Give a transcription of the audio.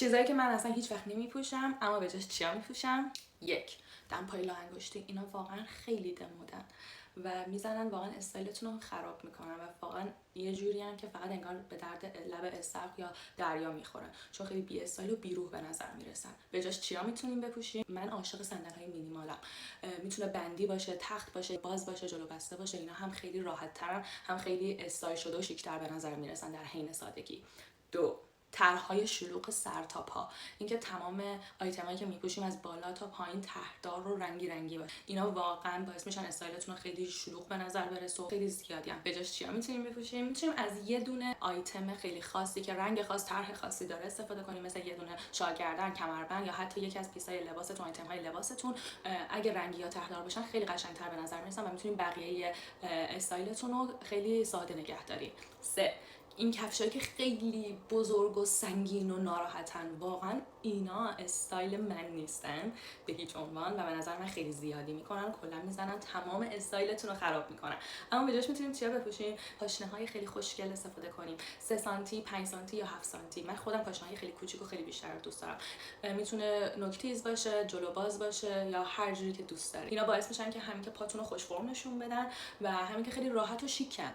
چیزایی که من اصلا هیچ وقت نمیپوشم اما به جاش چیا میپوشم؟ یک، دمپایی لاانگشتی. اینا واقعا خیلی دمودن و میزنن واقعا استایلتون رو خراب میکنن و واقعا یه جوری هم که فقط انگار به درد لب استخر یا دریا میخورن، چون خیلی بی استایل و بی روح به نظر میرسن. به جاش چیا میتونیم بپوشیم؟ من عاشق صندل‌های مینیمالم. میتونه بندی باشه، تخت باشه، باز باشه، جلو بسته باشه. اینا هم خیلی راحت ترن، هم خیلی استایل شده و شیک‌تر به نظر میرسن در حین سادگی. دو، طرح‌های شلوغ سر تا پا. اینکه تمام آیتمایی که میپوشیم از بالا تا پایین طرحدار و رنگی رنگی باشه. اینا واقعا باعث میشن استایلتون رو خیلی شلوغ به نظر برسه و خیلی زیادی هم. به جاش چیا میتونیم بپوشیم؟ میتونیم از یه دونه آیتم خیلی خاصی که رنگ خاص، طرح خاصی داره استفاده کنیم، مثل یه دونه شال گردن، کمربند یا حتی یکی از پیسای لباستون، آیتم‌های لباستون. اگه رنگی یا طرحدار باشن خیلی قشنگ‌تر به نظر میرسن و میتونیم بقیه استایلتون رو خیلی ساده نگه داریم. 3، این کفشایی که خیلی بزرگ و سنگین و ناراحتن، واقعا اینا استایل من نیستن به هیچ عنوان و به نظر من خیلی زیادی میکنن، کلا میزنن تمام استایلتون رو خراب میکنن. اما به جاش میتونیم چیا بپوشیم؟ پاشنه های خیلی خوشگل استفاده کنیم، 3 سانتی، 5 سانتی یا 7 سانتی. من خودم پاشنه های خیلی کوچیک و خیلی بیشتر رو دوست دارم. میتونه نوک‌تیز باشه، جلو باز باشه یا هر جوری که دوست دارید. اینا باعث میشن که همین که پاتون رو خوش فرم نشون بدن و همین که خیلی راحت و شیکن.